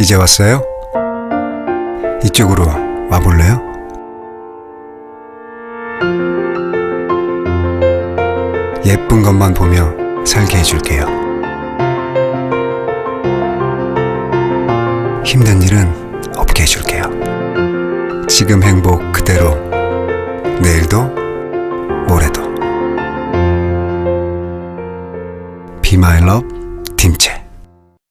이제 왔어요? 이쪽으로 와볼래요? 예쁜 것만 보며 살게 해줄게요. 힘든 일은 없게 해줄게요. 지금 행복 그대로, 내일도 모레도. Be My Love, 팀채.